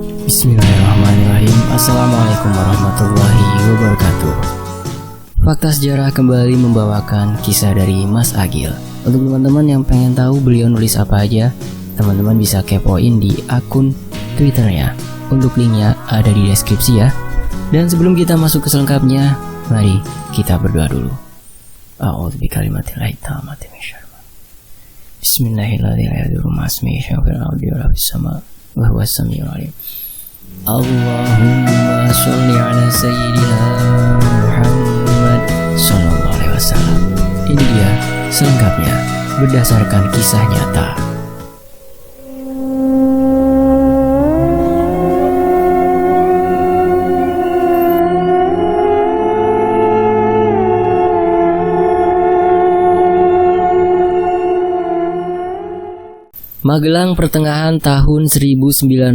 Bismillahirrahmanirrahim. Assalamualaikum warahmatullahi wabarakatuh. Fakta Sejarah kembali membawakan kisah dari Mas Agil. Untuk teman-teman yang pengen tahu beliau nulis apa aja, teman-teman bisa kepoin di akun Twitternya. Untuk linknya ada di deskripsi ya. Dan sebelum kita masuk ke selengkapnya, mari kita berdoa dulu. A'udzu bikalimatillahit tammati min syarri. Bismillahirrahmanirrahim. Wa huwas samiul alim. Allahumma sholli ala sayyidina Muhammad sallallahu alaihi wasallam. Ini dia selengkapnya berdasarkan kisah nyata. Magelang pertengahan tahun 1990.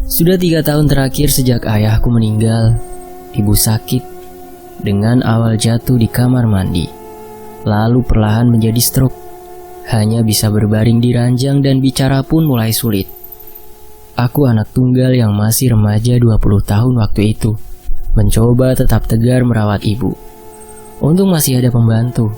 Sudah 3 tahun terakhir sejak ayahku meninggal. Ibu sakit dengan awal jatuh di kamar mandi, lalu perlahan menjadi stroke. Hanya bisa berbaring di ranjang dan bicara pun mulai sulit. Aku anak tunggal yang masih remaja 20 tahun waktu itu, mencoba tetap tegar merawat ibu. Untung masih ada pembantu.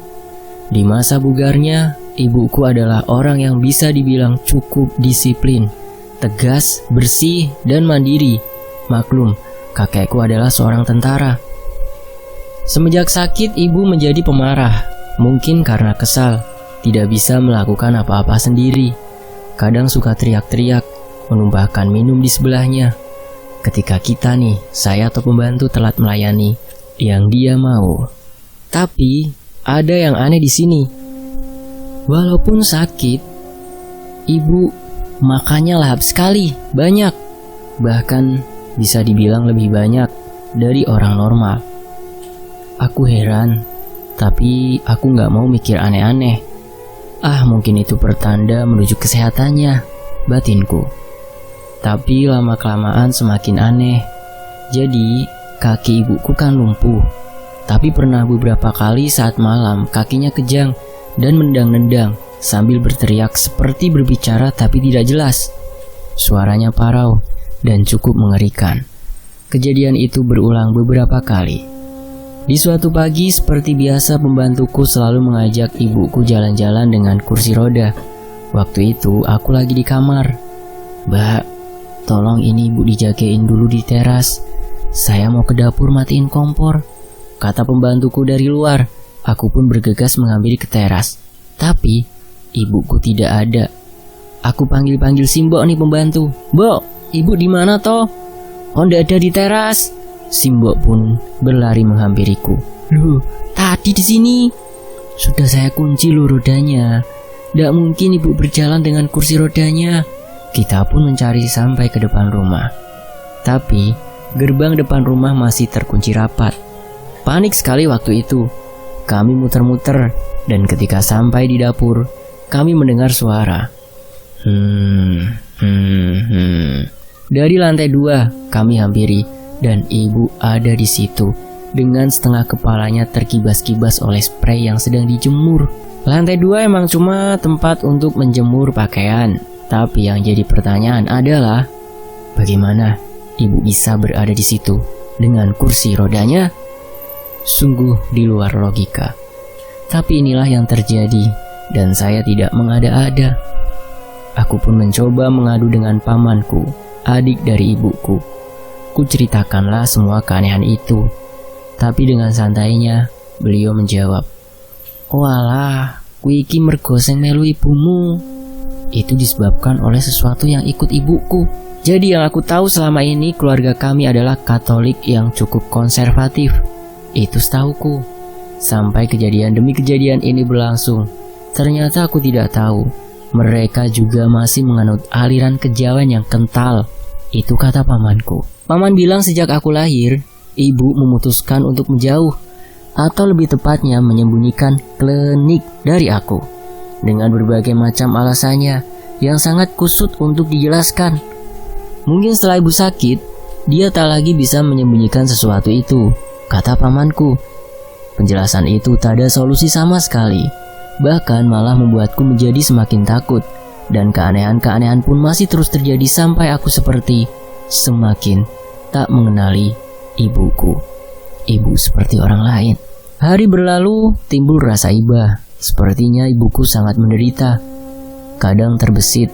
Di masa bugarnya, ibuku adalah orang yang bisa dibilang cukup disiplin, tegas, bersih, dan mandiri. Maklum, kakekku adalah seorang tentara. Semenjak sakit, ibu menjadi pemarah. Mungkin karena kesal, tidak bisa melakukan apa-apa sendiri. Kadang suka teriak-teriak, menumpahkan minum di sebelahnya. Ketika kita nih, saya atau pembantu telat melayani yang dia mau. Tapi ada yang aneh di sini. Walaupun sakit, ibu makannya lahap sekali, banyak. Bahkan bisa dibilang lebih banyak dari orang normal. Aku heran, tapi aku gak mau mikir aneh-aneh. Mungkin itu pertanda menuju kesehatannya, batinku. Tapi lama-kelamaan semakin aneh. Jadi kaki ibuku kan lumpuh. Tapi pernah beberapa kali saat malam kakinya kejang dan mendang-nendang sambil berteriak seperti berbicara tapi tidak jelas. Suaranya parau dan cukup mengerikan. Kejadian itu berulang beberapa kali. Di suatu pagi seperti biasa pembantuku selalu mengajak ibuku jalan-jalan dengan kursi roda. Waktu itu aku lagi di kamar. "Mbak, tolong ini ibu dijagain dulu di teras. Saya mau ke dapur matiin kompor," kata pembantuku dari luar. Aku pun bergegas menghampiri ke teras. Tapi ibuku tidak ada. Aku panggil-panggil si Mbok nih pembantu. "Mbok, ibu di mana toh?" "Oh, ndak ada di teras." Si Mbok pun berlari menghampiriku. "Loh, tadi di sini." "Sudah saya kunci loh rodanya. Ndak mungkin ibu berjalan dengan kursi rodanya." Kita pun mencari sampai ke depan rumah. Tapi gerbang depan rumah masih terkunci rapat. Panik sekali waktu itu. Kami muter-muter, dan ketika sampai di dapur, kami mendengar suara. Dari lantai 2, kami hampiri, dan ibu ada di situ, dengan setengah kepalanya terkibas-kibas oleh spray yang sedang dijemur. Lantai 2 emang cuma tempat untuk menjemur pakaian, tapi yang jadi pertanyaan adalah, bagaimana ibu bisa berada di situ dengan kursi rodanya? Sungguh di luar logika. Tapi inilah yang terjadi, dan saya tidak mengada-ada. Aku pun mencoba mengadu dengan pamanku, adik dari ibuku. Kuceritakanlah semua keanehan itu. Tapi dengan santainya, beliau menjawab, "Walah, kuiki mergo sing melu ibumu. Itu disebabkan oleh sesuatu yang ikut ibuku." Jadi yang aku tahu selama ini keluarga kami adalah Katolik yang cukup konservatif. Itu setahuku. Sampai kejadian demi kejadian ini berlangsung, ternyata aku tidak tahu mereka juga masih menganut aliran kejawen yang kental. Itu kata pamanku. Paman bilang sejak aku lahir, ibu memutuskan untuk menjauh, atau lebih tepatnya menyembunyikan klinik dari aku, dengan berbagai macam alasannya yang sangat kusut untuk dijelaskan. Mungkin setelah ibu sakit, dia tak lagi bisa menyembunyikan sesuatu itu, kata pamanku. Penjelasan itu tak ada solusi sama sekali, bahkan malah membuatku menjadi semakin takut Dan keanehan-keanehan pun masih terus terjadi sampai aku seperti semakin tak mengenali ibuku. Ibu seperti orang lain. Hari berlalu, timbul rasa iba. Sepertinya ibuku sangat menderita. Kadang terbesit,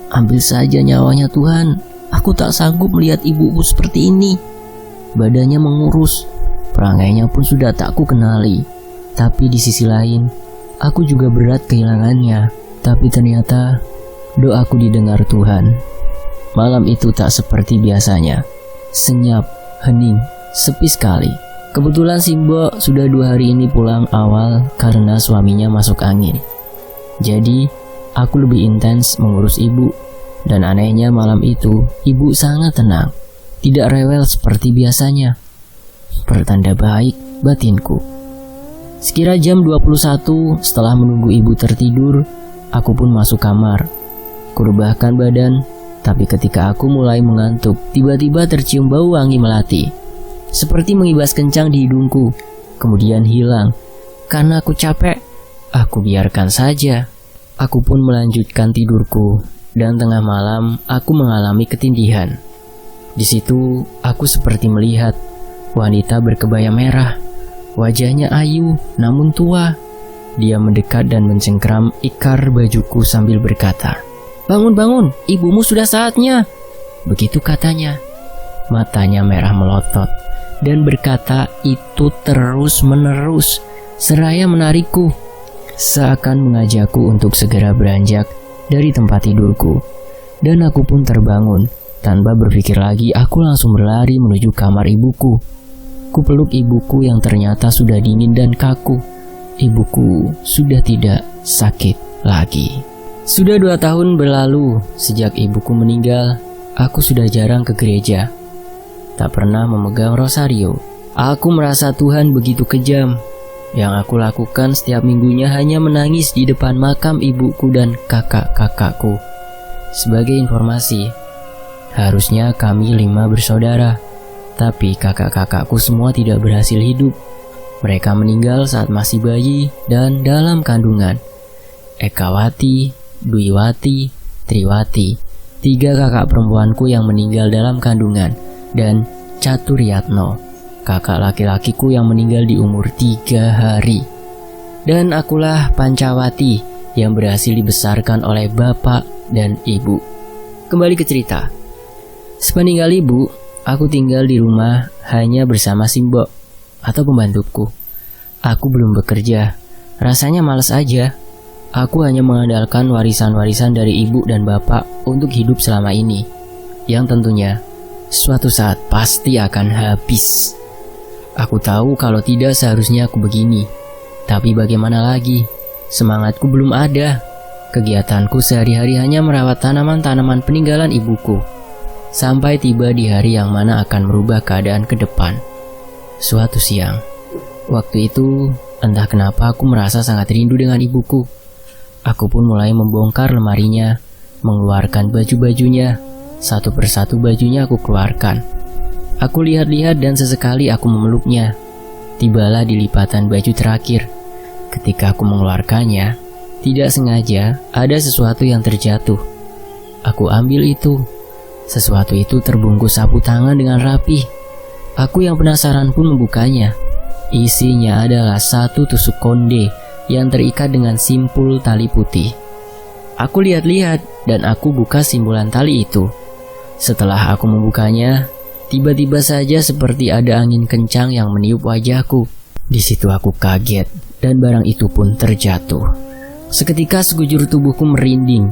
ambil saja nyawanya Tuhan. Aku tak sanggup melihat ibuku seperti ini. Badannya mengurus, perangainya pun sudah tak ku kenali. Tapi di sisi lain, aku juga berat kehilangannya. Tapi ternyata doaku didengar Tuhan. Malam itu tak seperti biasanya. Senyap, hening, sepi sekali. Kebetulan Simbo sudah 2 hari ini pulang awal karena suaminya masuk angin. Jadi, aku lebih intens mengurus ibu. Dan anehnya malam itu, ibu sangat tenang. Tidak rewel seperti biasanya. Pertanda baik batinku. Sekira jam 21 setelah menunggu ibu tertidur, aku pun masuk kamar. Kurebahkan badan, tapi ketika aku mulai mengantuk, tiba-tiba tercium bau wangi melati. Seperti mengibas kencang di hidungku, kemudian hilang. Karena aku capek, aku biarkan saja. Aku pun melanjutkan tidurku, dan tengah malam aku mengalami ketindihan. Di situ aku seperti melihat wanita berkebaya merah. Wajahnya ayu, namun tua. Dia mendekat dan mencengkram ikar bajuku sambil berkata, "Bangun, bangun, ibumu sudah saatnya." Begitu katanya. Matanya merah melotot dan berkata itu terus-menerus, seraya menarikku, seakan mengajakku untuk segera beranjak dari tempat tidurku. Dan aku pun terbangun. Tanpa berpikir lagi, aku langsung berlari menuju kamar ibuku. Kupeluk ibuku yang ternyata sudah dingin dan kaku. Ibuku sudah tidak sakit lagi. Sudah 2 tahun berlalu sejak ibuku meninggal. Aku sudah jarang ke gereja. Tak pernah memegang rosario. Aku merasa Tuhan begitu kejam. Yang aku lakukan setiap minggunya hanya menangis di depan makam ibuku dan kakak-kakakku. Sebagai informasi, harusnya kami 5 bersaudara. Tapi kakak-kakakku semua tidak berhasil hidup. Mereka meninggal saat masih bayi dan dalam kandungan. Ekawati, Dwiwati, Triwati, 3 kakak perempuanku yang meninggal dalam kandungan, dan Caturiyatno, kakak laki-lakiku yang meninggal di umur 3 hari. Dan akulah Pancawati yang berhasil dibesarkan oleh bapak dan ibu. Kembali ke cerita. Sepeninggal ibu, aku tinggal di rumah hanya bersama Simbo atau pembantuku. Aku belum bekerja, rasanya malas aja. Aku hanya mengandalkan warisan-warisan dari ibu dan bapak untuk hidup selama ini, yang tentunya suatu saat pasti akan habis. Aku tahu kalau tidak seharusnya aku begini, tapi bagaimana lagi? Semangatku belum ada. Kegiatanku sehari-hari hanya merawat tanaman-tanaman peninggalan ibuku, sampai tiba di hari yang mana akan merubah keadaan ke depan. Suatu siang, waktu itu entah kenapa aku merasa sangat rindu dengan ibuku. Aku pun mulai membongkar lemarinya, mengeluarkan baju-bajunya. Satu persatu bajunya aku keluarkan. Aku lihat-lihat dan sesekali aku memeluknya. Tibalah di lipatan baju terakhir. Ketika aku mengeluarkannya, tidak sengaja ada sesuatu yang terjatuh. Aku ambil itu. Sesuatu itu terbungkus sapu tangan dengan rapi. Aku yang penasaran pun membukanya. Isinya adalah 1 tusuk konde yang terikat dengan simpul tali putih. Aku lihat-lihat dan aku buka simpulan tali itu. Setelah aku membukanya, tiba-tiba saja seperti ada angin kencang yang meniup wajahku. Di situ aku kaget dan barang itu pun terjatuh. Seketika sekujur tubuhku merinding.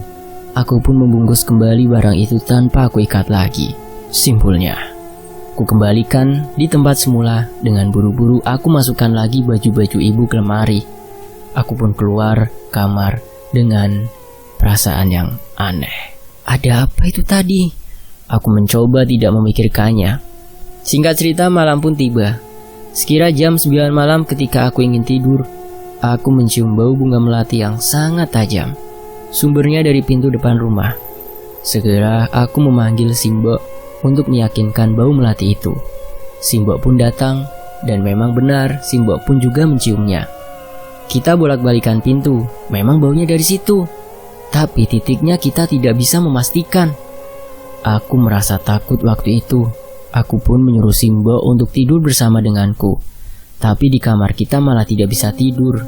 Aku pun membungkus kembali barang itu tanpa aku ikat lagi simpulnya. Ku kembalikan di tempat semula. Dengan buru-buru aku masukkan lagi baju-baju ibu ke lemari. Aku pun keluar kamar dengan perasaan yang aneh. Ada apa itu tadi? Aku mencoba tidak memikirkannya. Singkat cerita, malam pun tiba. Sekira jam 9 malam ketika aku ingin tidur, aku mencium bau bunga melati yang sangat tajam. Sumbernya dari pintu depan rumah. Segera aku memanggil Simbo untuk meyakinkan bau melati itu. Simbo pun datang, dan memang benar Simbo pun juga menciumnya. Kita bolak-balikan pintu, memang baunya dari situ. Tapi titiknya kita tidak bisa memastikan. Aku merasa takut waktu itu. Aku pun menyuruh Simbo untuk tidur bersama denganku. Tapi di kamar kita malah tidak bisa tidur.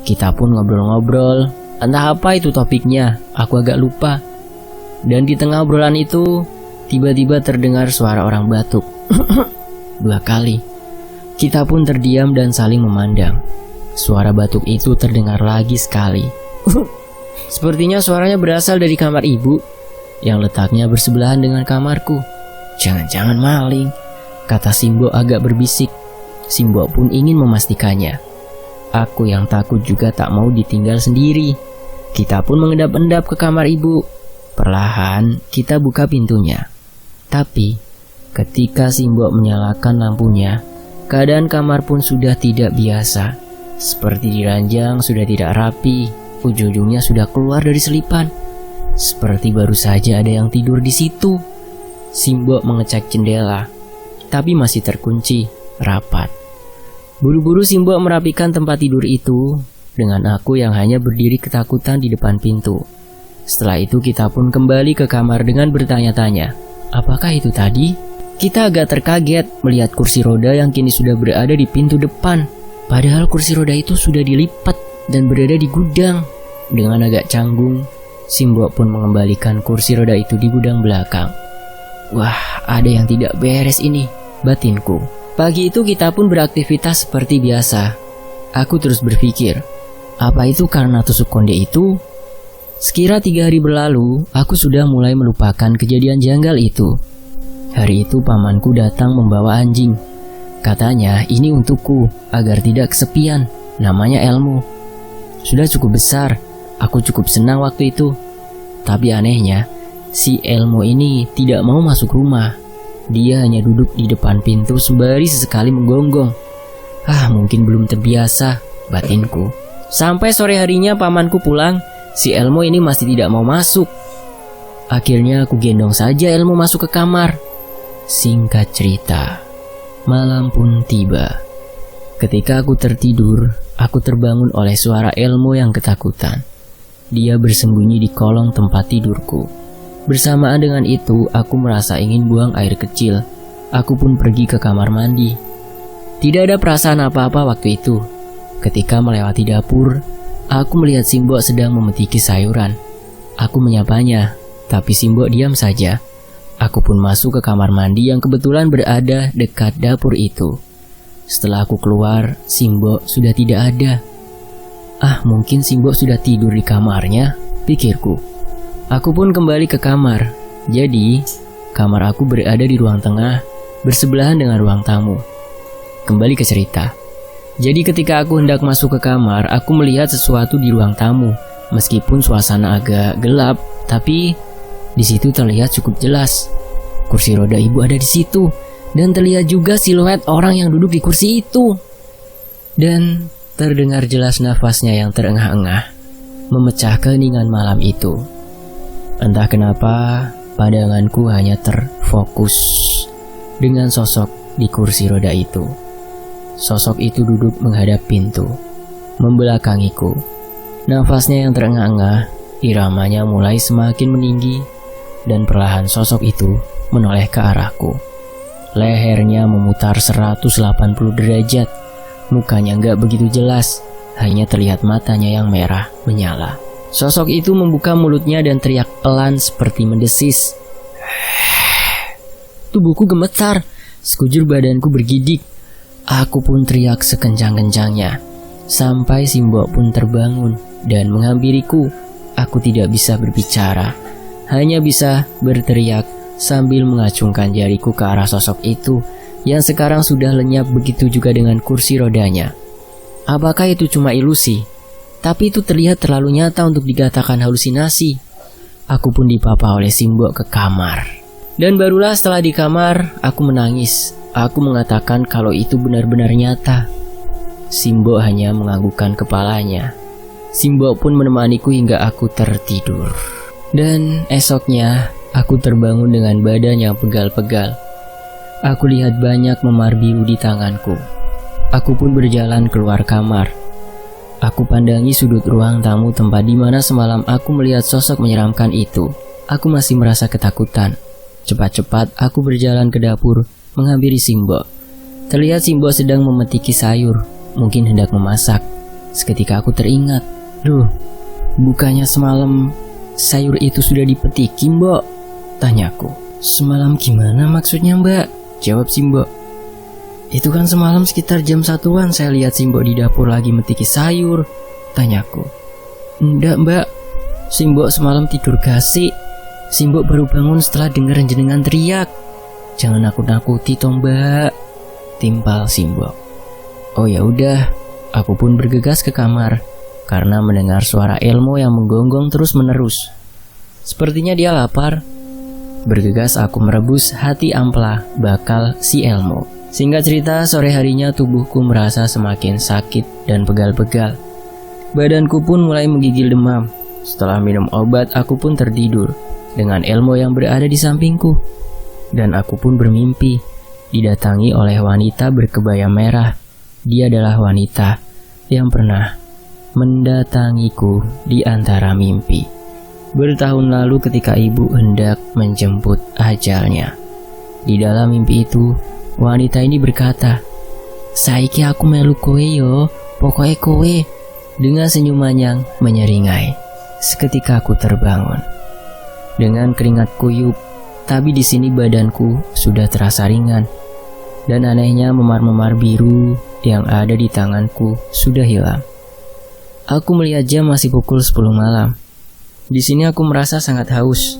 Kita pun ngobrol-ngobrol. Entah apa itu topiknya, aku agak lupa. Dan di tengah obrolan itu, tiba-tiba terdengar suara orang batuk. 2 kali. Kita pun terdiam dan saling memandang. Suara batuk itu terdengar lagi sekali. Sepertinya suaranya berasal dari kamar ibu yang letaknya bersebelahan dengan kamarku. Jangan-jangan maling, kata Simbo agak berbisik. Simbo pun ingin memastikannya. Aku yang takut juga tak mau ditinggal sendiri. Kita pun mengendap-endap ke kamar ibu. Perlahan kita buka pintunya. Tapi ketika Simbo menyalakan lampunya, keadaan kamar pun sudah tidak biasa. Seperti diranjang sudah tidak rapi, ujung-ujungnya sudah keluar dari selipan. Seperti baru saja ada yang tidur di situ. Simbo mengecek jendela, tapi masih terkunci rapat. Buru-buru Simbo merapikan tempat tidur itu, dengan aku yang hanya berdiri ketakutan di depan pintu. Setelah itu kita pun kembali ke kamar dengan bertanya-tanya, apakah itu tadi? Kita agak terkaget melihat kursi roda yang kini sudah berada di pintu depan. Padahal kursi roda itu sudah dilipat dan berada di gudang. Dengan agak canggung, Simbo pun mengembalikan kursi roda itu di gudang belakang. Wah, ada yang tidak beres ini, batinku. Pagi itu kita pun beraktivitas seperti biasa. Aku terus berpikir, apa itu karena tusuk konde itu? Sekira 3 hari berlalu, aku sudah mulai melupakan kejadian janggal itu. Hari itu pamanku datang membawa anjing. Katanya ini untukku, agar tidak kesepian. Namanya Elmo. Sudah cukup besar. Aku cukup senang waktu itu. Tapi anehnya, si Elmo ini tidak mau masuk rumah. Dia hanya duduk di depan pintu sembari sesekali menggonggong. Mungkin belum terbiasa, batinku. Sampai sore harinya pamanku pulang, si Elmo ini masih tidak mau masuk. Akhirnya aku gendong saja Elmo masuk ke kamar. Singkat cerita, malam pun tiba. Ketika aku tertidur, aku terbangun oleh suara Elmo yang ketakutan. Dia bersembunyi di kolong tempat tidurku. Bersamaan dengan itu, aku merasa ingin buang air kecil. Aku pun pergi ke kamar mandi. Tidak ada perasaan apa-apa waktu itu. Ketika melewati dapur, aku melihat Simbo sedang memetiki sayuran. Aku menyapanya, tapi Simbo diam saja. Aku pun masuk ke kamar mandi yang kebetulan berada dekat dapur itu. Setelah aku keluar, Simbo sudah tidak ada. Mungkin Simbo sudah tidur di kamarnya, pikirku. Aku pun kembali ke kamar. Jadi, kamar aku berada di ruang tengah, bersebelahan dengan ruang tamu. Kembali ke cerita. Jadi ketika aku hendak masuk ke kamar, aku melihat sesuatu di ruang tamu. Meskipun suasana agak gelap, tapi di situ terlihat cukup jelas. Kursi roda ibu ada di situ, dan terlihat juga siluet orang yang duduk di kursi itu. Dan terdengar jelas nafasnya yang terengah-engah, memecah keheningan malam itu. Entah kenapa, pandanganku hanya terfokus dengan sosok di kursi roda itu. Sosok itu duduk menghadap pintu, membelakangiku. Nafasnya yang terengah-engah, iramanya mulai semakin meninggi, dan perlahan sosok itu menoleh ke arahku. Lehernya memutar 180 derajat. Mukanya gak begitu jelas, hanya terlihat matanya yang merah menyala. Sosok itu membuka mulutnya dan teriak pelan seperti mendesis. Tubuhku gemetar, sekujur badanku bergidik. Aku pun teriak sekencang-kencangnya. Sampai Simbo pun terbangun dan menghampiriku. Aku tidak bisa berbicara, hanya bisa berteriak sambil mengacungkan jariku ke arah sosok itu yang sekarang sudah lenyap, begitu juga dengan kursi rodanya. Apakah itu cuma ilusi? Tapi itu terlihat terlalu nyata untuk dikatakan halusinasi. Aku pun dipapa oleh Simbo ke kamar. Dan barulah setelah di kamar, aku menangis. Aku mengatakan kalau itu benar-benar nyata. Simbo hanya menganggukkan kepalanya. Simbo pun menemaniku hingga aku tertidur. Dan esoknya, aku terbangun dengan badan yang pegal-pegal. Aku lihat banyak memar biru di tanganku. Aku pun berjalan keluar kamar. Aku pandangi sudut ruang tamu tempat di mana semalam aku melihat sosok menyeramkan itu. Aku masih merasa ketakutan. Cepat-cepat aku berjalan ke dapur, menghampiri Simbo. Terlihat Simbo sedang memetiki sayur, mungkin hendak memasak. Seketika aku teringat, "Loh, bukannya semalam sayur itu sudah dipetiki, Mbok?" Tanyaku. "Semalam gimana maksudnya, Mbak?" Jawab Simbo. "Itu kan semalam sekitar jam 1-an saya lihat Simbo di dapur lagi metiki sayur." Tanyaku. "Enggak, Mbak. Simbo semalam tidur gasik. Simbo baru bangun setelah dengar jenengan teriak." "Jangan nakut-nakuti toh, Mbak," timpal Simbo. Oh ya udah, aku pun bergegas ke kamar karena mendengar suara Elmo yang menggonggong terus-menerus. Sepertinya dia lapar. Bergegas aku merebus hati ampela bakal si Elmo. Singkat cerita, sore harinya tubuhku merasa semakin sakit dan pegal-pegal. Badanku pun mulai menggigil demam. Setelah minum obat, aku pun tertidur dengan Elmo yang berada di sampingku. Dan aku pun bermimpi didatangi oleh wanita berkebaya merah. Dia adalah wanita yang pernah mendatangiku di antara mimpi. Bertahun lalu ketika ibu hendak menjemput ajalnya. Di dalam mimpi itu, wanita ini berkata, "Saiki aku melu kowe yo, pokoknya kowe," dengan senyuman yang menyeringai. Seketika aku terbangun dengan keringat kuyup, tapi di sini badanku sudah terasa ringan. Dan anehnya memar-memar biru yang ada di tanganku sudah hilang. Aku melihat jam masih pukul 10 malam. Di sini aku merasa sangat haus.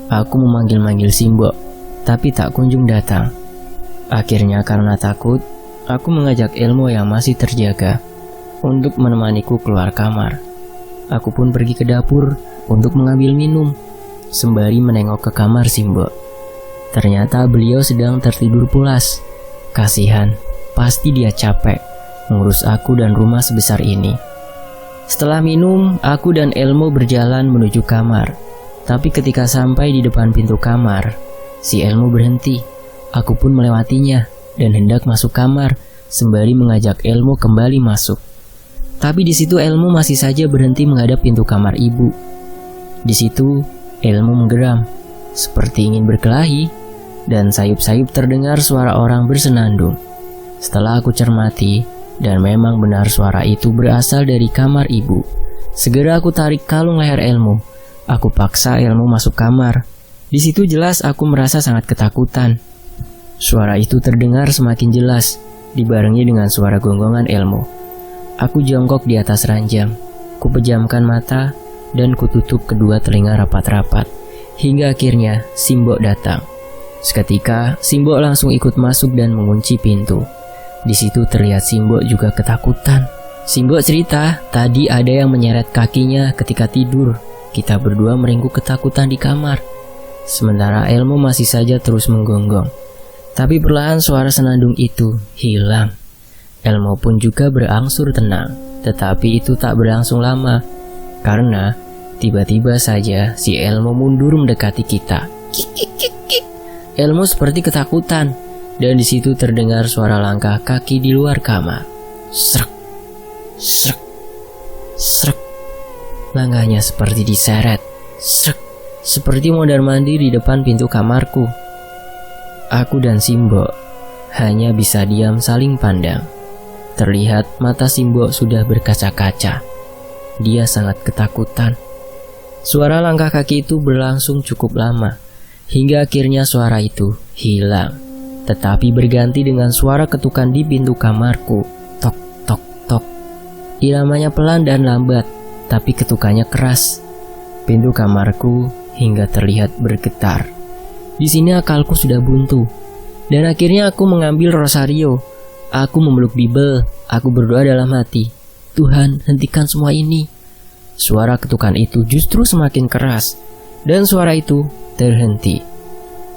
Aku memanggil-manggil Simbo, tapi tak kunjung datang. Akhirnya karena takut, aku mengajak Elmo yang masih terjaga untuk menemaniku keluar kamar. Aku pun pergi ke dapur untuk mengambil minum, sembari menengok ke kamar Simbo. Ternyata beliau sedang tertidur pulas. Kasihan, pasti dia capek mengurus aku dan rumah sebesar ini. Setelah minum, aku dan Elmo berjalan menuju kamar. Tapi ketika sampai di depan pintu kamar, si Elmo berhenti. Aku pun melewatinya dan hendak masuk kamar, sembari mengajak Elmo kembali masuk. Tapi di situ Elmo masih saja berhenti menghadap pintu kamar ibu. Di situ Elmo menggeram, seperti ingin berkelahi, dan sayup-sayup terdengar suara orang bersenandung. Setelah aku cermati, dan memang benar suara itu berasal dari kamar ibu. Segera aku tarik kalung leher Elmo. Aku paksa Elmo masuk kamar. Di situ jelas aku merasa sangat ketakutan. Suara itu terdengar semakin jelas, dibarengi dengan suara gonggongan Elmo. Aku jongkok di atas ranjang. Kupejamkan mata dan kututup kedua telinga rapat-rapat. Hingga akhirnya Simbo datang. Seketika Simbo langsung ikut masuk dan mengunci pintu. Di situ terlihat Simbo juga ketakutan. Simbo cerita, tadi ada yang menyeret kakinya ketika tidur. Kita berdua meringkuk ketakutan di kamar. Sementara Elmo masih saja terus menggonggong. Tapi perlahan suara senandung itu hilang. Elmo pun juga berangsur tenang. Tetapi itu tak berlangsung lama. Karena tiba-tiba saja si Elmo mundur mendekati kita. Kik. Elmo seperti ketakutan. Dan di situ terdengar suara langkah kaki di luar kamar. Srek, srek, srek. Langkahnya seperti diseret. Srek, seperti mondar-mandir di depan pintu kamarku. Aku dan Simbo hanya bisa diam saling pandang. Terlihat mata Simbo sudah berkaca-kaca. Dia sangat ketakutan. Suara langkah kaki itu berlangsung cukup lama, hingga akhirnya suara itu hilang. Tetapi berganti dengan suara ketukan di pintu kamarku. Tok, tok, tok. Iramanya pelan dan lambat, tapi ketukannya keras. Pintu kamarku hingga terlihat bergetar. Di sini akalku sudah buntu. Dan akhirnya aku mengambil rosario. Aku memeluk Bible. Aku berdoa dalam hati. Tuhan, hentikan semua ini. Suara ketukan itu justru semakin keras. Dan suara itu terhenti.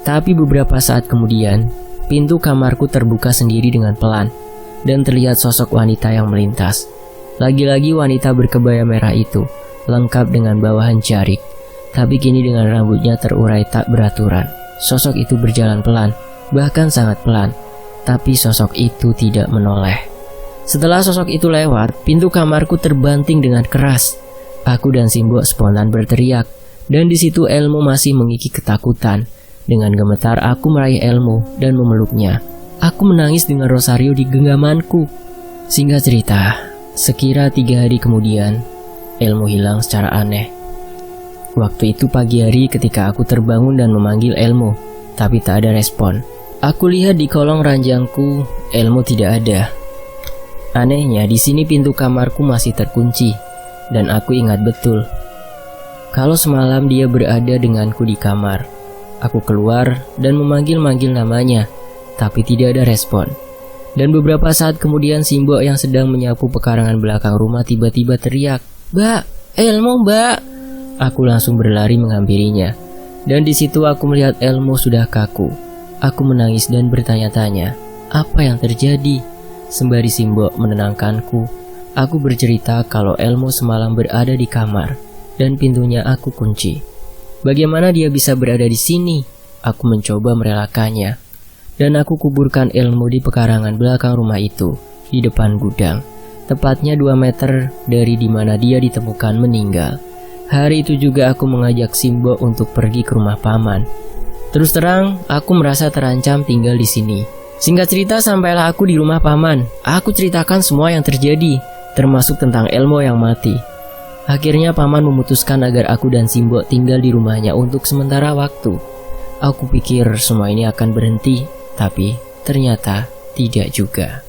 Tapi beberapa saat kemudian, pintu kamarku terbuka sendiri dengan pelan, dan terlihat sosok wanita yang melintas. Lagi-lagi wanita berkebaya merah itu, lengkap dengan bawahan jarik, tapi kini dengan rambutnya terurai tak beraturan. Sosok itu berjalan pelan, bahkan sangat pelan, tapi sosok itu tidak menoleh. Setelah sosok itu lewat, pintu kamarku terbanting dengan keras. Aku dan Simbok spontan berteriak, dan di situ Elmo masih mengikik ketakutan. Dengan gemetar aku meraih Elmo dan memeluknya. Aku menangis dengan Rosario di genggamanku. Singkat cerita, sekira 3 hari kemudian, Elmo hilang secara aneh. Waktu itu pagi hari ketika aku terbangun dan memanggil Elmo, tapi tak ada respon. Aku lihat di kolong ranjangku, Elmo tidak ada. Anehnya, di sini pintu kamarku masih terkunci, dan aku ingat betul kalau semalam dia berada denganku di kamar. Aku keluar dan memanggil-manggil namanya, tapi tidak ada respon. Dan beberapa saat kemudian Simbok yang sedang menyapu pekarangan belakang rumah tiba-tiba teriak, "Mbak, Elmo, Mbak!" Aku langsung berlari menghampirinya, dan di situ aku melihat Elmo sudah kaku. Aku menangis dan bertanya-tanya, apa yang terjadi? Sembari Simbok menenangkanku, aku bercerita kalau Elmo semalam berada di kamar dan pintunya aku kunci. Bagaimana dia bisa berada di sini? Aku mencoba merelakannya, dan aku kuburkan Elmo di pekarangan belakang rumah itu, di depan gudang, tepatnya 2 meter dari dimana dia ditemukan meninggal. Hari itu juga aku mengajak Simbok untuk pergi ke rumah paman. Terus terang, aku merasa terancam tinggal di sini. Singkat cerita, sampailah aku di rumah paman. Aku ceritakan semua yang terjadi, termasuk tentang Elmo yang mati. Akhirnya paman memutuskan agar aku dan Simbok tinggal di rumahnya untuk sementara waktu. Aku pikir semua ini akan berhenti, tapi ternyata tidak juga.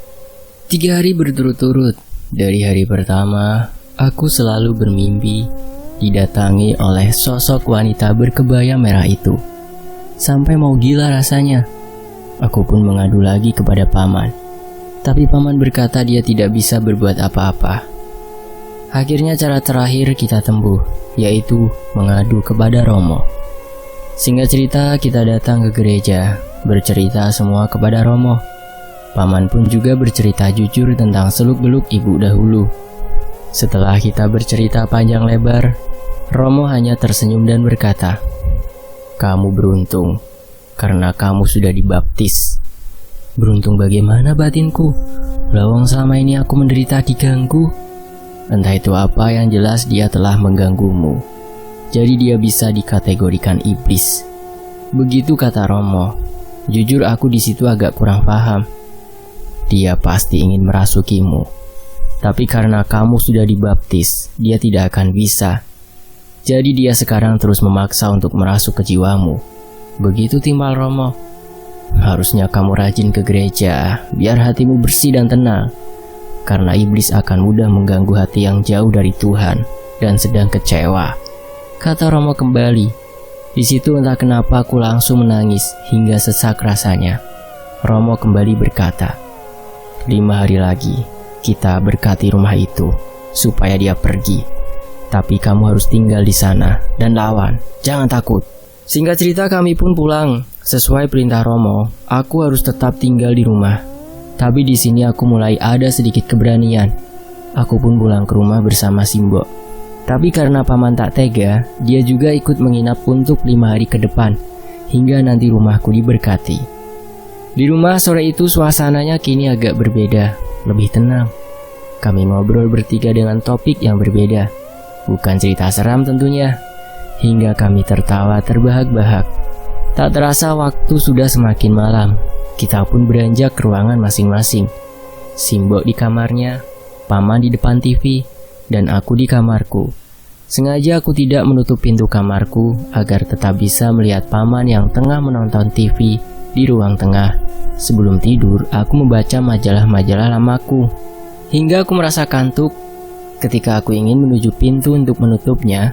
3 hari berturut-turut. Dari hari pertama, aku selalu bermimpi didatangi oleh sosok wanita berkebaya merah itu. Sampai mau gila rasanya. Aku pun mengadu lagi kepada paman, tapi paman berkata dia tidak bisa berbuat apa-apa. Akhirnya cara terakhir kita tempuh, yaitu mengadu kepada Romo. Singkat cerita, kita datang ke gereja, bercerita semua kepada Romo. Paman pun juga bercerita jujur tentang seluk-beluk ibu dahulu. Setelah kita bercerita panjang lebar, Romo hanya tersenyum dan berkata, "Kamu beruntung, karena kamu sudah dibaptis." Beruntung bagaimana batinku? Lawang selama ini aku menderita diganggu. Entah itu apa, yang jelas dia telah mengganggumu. Jadi dia bisa dikategorikan iblis. Begitu kata Romo. Jujur aku di situ agak kurang paham. Dia pasti ingin merasukimu. Tapi karena kamu sudah dibaptis, dia tidak akan bisa. Jadi dia sekarang terus memaksa untuk merasuk ke jiwamu. Begitu timbal Romo. Harusnya kamu rajin ke gereja, biar hatimu bersih dan tenang. Karena iblis akan mudah mengganggu hati yang jauh dari Tuhan dan sedang kecewa, kata Romo kembali. Di situ entah kenapa aku langsung menangis hingga sesak rasanya. Romo kembali berkata, 5 hari lagi kita berkati rumah itu supaya dia pergi. Tapi kamu harus tinggal di sana dan lawan, jangan takut. Singkat cerita, kami pun pulang. Sesuai perintah Romo, aku harus tetap tinggal di rumah. Tapi di sini aku mulai ada sedikit keberanian. Aku pun pulang ke rumah bersama Simbok. Tapi karena paman tak tega, dia juga ikut menginap untuk 5 hari ke depan, hingga nanti rumahku diberkati. Di rumah sore itu suasananya kini agak berbeda, lebih tenang. Kami ngobrol bertiga dengan topik yang berbeda. Bukan cerita seram tentunya. Hingga kami tertawa terbahak-bahak. Tak terasa waktu sudah semakin malam. Kita pun beranjak ke ruangan masing-masing. Simbok di kamarnya, paman di depan TV, dan aku di kamarku. Sengaja aku tidak menutup pintu kamarku agar tetap bisa melihat paman yang tengah menonton TV di ruang tengah. Sebelum tidur, aku membaca majalah-majalah lamaku. Hingga aku merasa kantuk. Ketika aku ingin menuju pintu untuk menutupnya,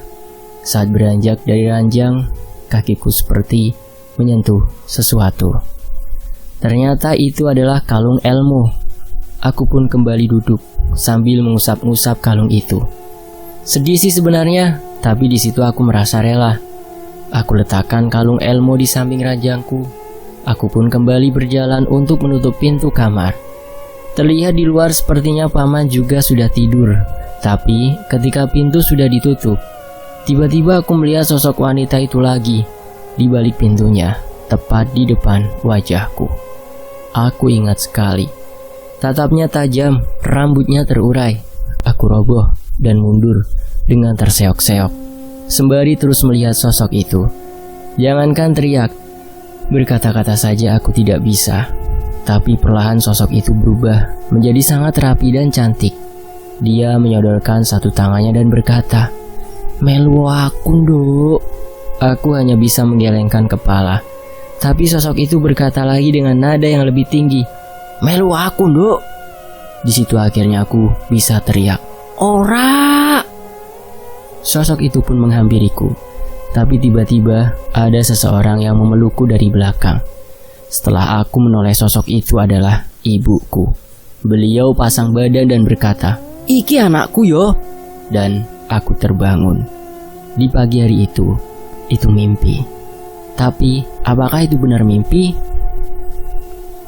saat beranjak dari ranjang, kakiku seperti menyentuh sesuatu. Ternyata itu adalah kalung Elmo. Aku pun kembali duduk sambil mengusap-ngusap kalung itu. Sedih sih sebenarnya, tapi di situ aku merasa rela. Aku letakkan kalung Elmo di samping ranjangku. Aku pun kembali berjalan untuk menutup pintu kamar. Terlihat di luar sepertinya paman juga sudah tidur. Tapi ketika pintu sudah ditutup, tiba-tiba aku melihat sosok wanita itu lagi di balik pintunya, tepat di depan wajahku. Aku ingat sekali. Tatapnya tajam, rambutnya terurai. Aku roboh dan mundur dengan terseok-seok, sembari terus melihat sosok itu. Jangankan teriak, berkata-kata saja aku tidak bisa. Tapi perlahan sosok itu berubah menjadi sangat rapi dan cantik. Dia menyodorkan satu tangannya dan berkata, "Melu aku, Nduk." Aku hanya bisa menggelengkan kepala. Tapi sosok itu berkata lagi dengan nada yang lebih tinggi, "Melu aku, Nduk." Di situ akhirnya aku bisa teriak, "Ora!" Sosok itu pun menghampiriku. Tapi tiba-tiba ada seseorang yang memelukku dari belakang. Setelah aku menoleh, sosok itu adalah ibuku. Beliau pasang badan dan berkata, "Iki anakku yo." Dan aku terbangun. Di pagi hari itu mimpi. Tapi apakah itu benar mimpi?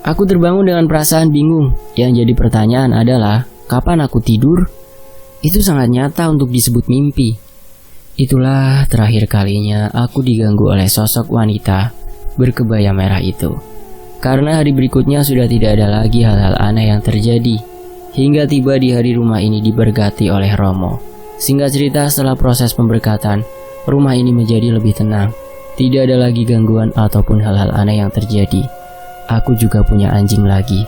Aku terbangun dengan perasaan bingung. Yang jadi pertanyaan adalah, kapan aku tidur? Itu sangat nyata untuk disebut mimpi. Itulah terakhir kalinya aku diganggu oleh sosok wanita berkebaya merah itu. Karena hari berikutnya sudah tidak ada lagi hal-hal aneh yang terjadi. Hingga tiba di hari rumah ini diberkati oleh Romo. Singkat cerita, setelah proses pemberkatan, rumah ini menjadi lebih tenang. Tidak ada lagi gangguan ataupun hal-hal aneh yang terjadi. Aku juga punya anjing lagi.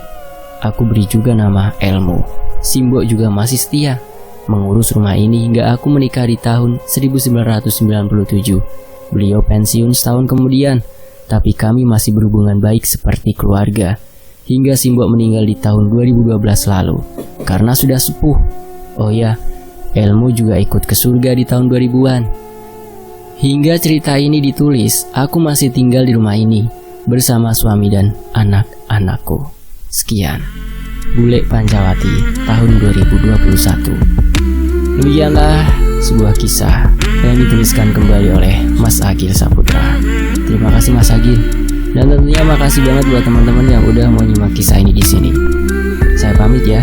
Aku beri juga nama Elmo. Simbo juga masih setia mengurus rumah ini hingga aku menikah di tahun 1997. Beliau pensiun setahun kemudian, tapi kami masih berhubungan baik seperti keluarga. Hingga Simbo meninggal di tahun 2012 lalu karena sudah sepuh. Oh ya, Elmo juga ikut ke surga di tahun 2000-an. Hingga cerita ini ditulis, aku masih tinggal di rumah ini bersama suami dan anak-anakku. Sekian, Bule Pancawati tahun 2021. Demikianlah sebuah kisah yang dituliskan kembali oleh Mas Agil Saputra. Terima kasih Mas Agil, dan tentunya makasih banget buat teman-teman yang udah mau nyimak kisah ini di sini. Saya pamit ya.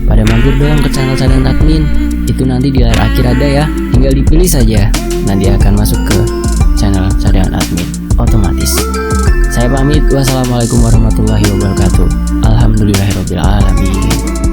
Pada mampir dong ke channel Cadangan Admin. Itu nanti di layar akhir ada ya. Tinggal dipilih saja. Nanti akan masuk ke channel Cadangan Admin otomatis. Saya pamit. Wassalamualaikum warahmatullahi wabarakatuh. Alhamdulillahirabbil alamin.